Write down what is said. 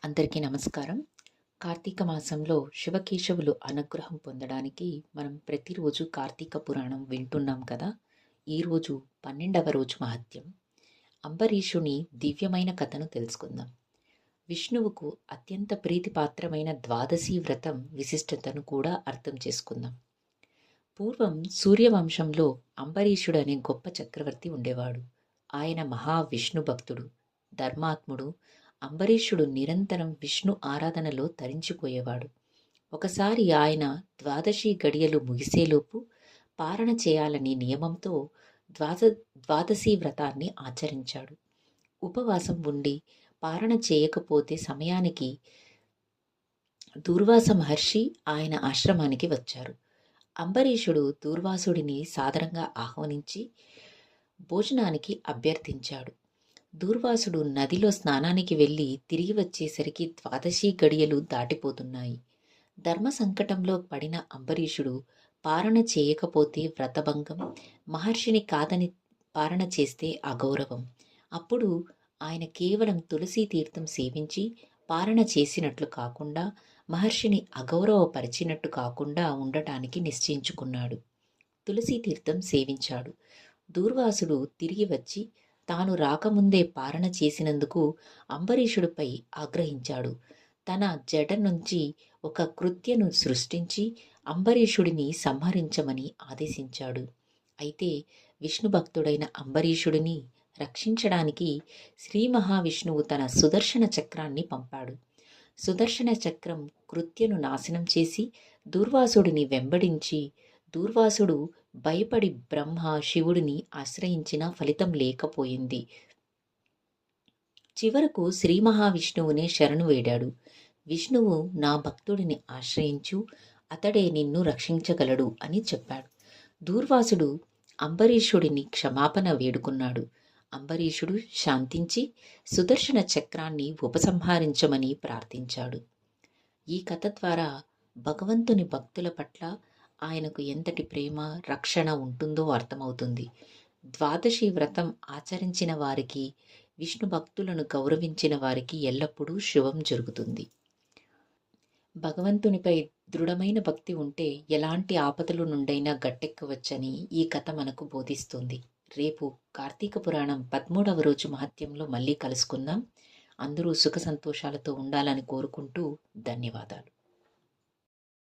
అందరికీ నమస్కారం. కార్తీక మాసంలో శివకేశవులు అనుగ్రహం పొందడానికి మనం ప్రతిరోజు కార్తీక పురాణం వింటున్నాం కదా! ఈరోజు 12వ రోజు మహత్యం. అంబరీషుని దివ్యమైన కథను తెలుసుకుందాం. విష్ణువుకు అత్యంత ప్రీతిపాత్రమైన ద్వాదశి వ్రతం విశిష్టతను కూడా అర్థం చేసుకుందాం. పూర్వం సూర్యవంశంలో అంబరీషుడు అనే గొప్ప చక్రవర్తి ఉండేవాడు. ఆయన మహావిష్ణు భక్తుడు, ధర్మాత్ముడు. అంబరీషుడు నిరంతరం విష్ణు ఆరాధనలో తరించిపోయేవాడు. ఒకసారి ఆయన ద్వాదశి గడియలు ముగిసేలోపు పారణ చేయాలని నియమంతో ద్వాదశి వ్రతాన్ని ఆచరించాడు. ఉపవాసం ఉండి పారణ చేయకపోతే సమయానికి దూర్వాస మహర్షి ఆయన ఆశ్రమానికి వచ్చారు. అంబరీషుడు దూర్వాసుడిని సాదరంగా ఆహ్వానించి భోజనానికి అభ్యర్థించాడు. దూర్వాసుడు నదిలో స్నానానికి వెళ్ళి తిరిగి వచ్చేసరికి ద్వాదశి గడియలు దాటిపోతున్నాయి. ధర్మ సంకటంలో పడిన అంబరీషుడు పారణ చేయకపోతే వ్రతభంగం, మహర్షిని కాదని పారణ చేస్తే అగౌరవం. అప్పుడు ఆయన కేవలం తులసీ తీర్థం సేవించి పారణ చేసినట్లు కాకుండా, మహర్షిని అగౌరవపరిచినట్టు కాకుండా ఉండటానికి నిశ్చయించుకున్నాడు. తులసీ తీర్థం సేవించాడు. దూర్వాసుడు తిరిగి వచ్చి తాను రాకముందే పారణ చేసినందుకు అంబరీషుడిపై ఆగ్రహించాడు. తన జడ నుంచి ఒక కృత్యను సృష్టించి అంబరీషుడిని సంహరించమని ఆదేశించాడు. అయితే విష్ణుభక్తుడైన అంబరీషుడిని రక్షించడానికి శ్రీ మహావిష్ణువు తన సుదర్శన చక్రాన్ని పంపాడు. సుదర్శన చక్రం కృత్యను నాశనం చేసి దూర్వాసుడిని వెంబడించి, దూర్వాసుడు భయపడి బ్రహ్మ శివుడిని ఆశ్రయించిన ఫలితం లేకపోయింది. చివరకు శ్రీ మహావిష్ణువునే శరణు వేడాడు. విష్ణువు నా భక్తుడిని ఆశ్రయించు, అతడే నిన్ను రక్షించగలడు అని చెప్పాడు. దూర్వాసుడు అంబరీషుడిని క్షమాపణ వేడుకున్నాడు. అంబరీషుడు శాంతించి సుదర్శన చక్రాన్ని ఉపసంహరించమని ప్రార్థించాడు. ఈ కథ ద్వారా భగవంతుని భక్తుల పట్ల ఆయనకు ఎంతటి ప్రేమ, రక్షణ ఉంటుందో అర్థమవుతుంది. ద్వాదశి వ్రతం ఆచరించిన వారికి, విష్ణు భక్తులను గౌరవించిన వారికి ఎల్లప్పుడూ శుభం జరుగుతుంది. భగవంతునిపై దృఢమైన భక్తి ఉంటే ఎలాంటి ఆపదల నుండైనా గట్టెక్కవచ్చని ఈ కథ మనకు బోధిస్తుంది. రేపు కార్తీక పురాణం 13వ రోజు మహత్యంలో మళ్ళీ కలుసుకుందాం. అందరూ సుఖ సంతోషాలతో ఉండాలని కోరుకుంటూ ధన్యవాదాలు.